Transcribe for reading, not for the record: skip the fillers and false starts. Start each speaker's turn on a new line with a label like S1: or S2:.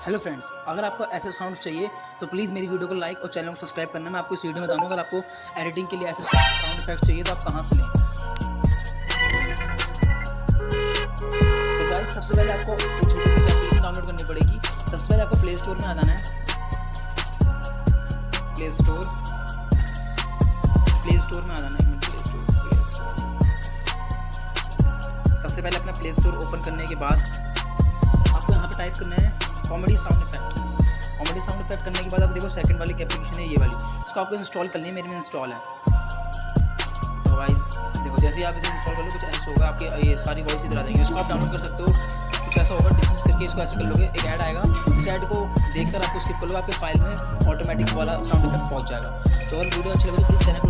S1: Hello friends, अगर आपको ऐसे साउंड चाहिए तो प्लीज़ मेरी वीडियो को लाइक और चैनल को सब्सक्राइब करना। मैं आपको इस वीडियो में बताऊंगा अगर आपको एडिटिंग के लिए ऐसे साउंड इफेक्ट चाहिए तो आप कहां से लें। तो गाइस, सबसे पहले आपको एक छोटी सी एप्लीकेशन डाउनलोड करनी पड़ेगी। सबसे पहले आपको प्ले स्टोर में आ जाना है। प्ले स्टोर में आ जाना है। प्ले स्टोर सबसे पहले अपना प्ले स्टोर ओपन करने के बाद आपको यहाँ पे टाइप करना है comedy sound effect. Comedy sound effect करने के बाद आप देखो सेकंड वाली एप्लीकेशन है ये वाली, इसको आपको इंस्टॉल करनी है। मेरे में इंस्टॉल है। तो गाइस देखो, जैसे ही आप इसे इंस्टॉल कर लो कुछ ऐसा होगा, आपके ये सारी वॉइस इधर आ जाएंगे। इसको आप डाउनलोड कर सकते हो। कुछ ऐसा होगा, डिसमिस करके इसको ऐसे कर लोगे, एक ऐड आएगा। इस ऐड को देखकर आपको स्किप कर लो, आपके फाइल में ऑटोमेटिक वाला साउंड इफेक्ट पहुँच जाएगा। तो अगर वीडियो अच्छी लगे तो प्लीज़ चैनल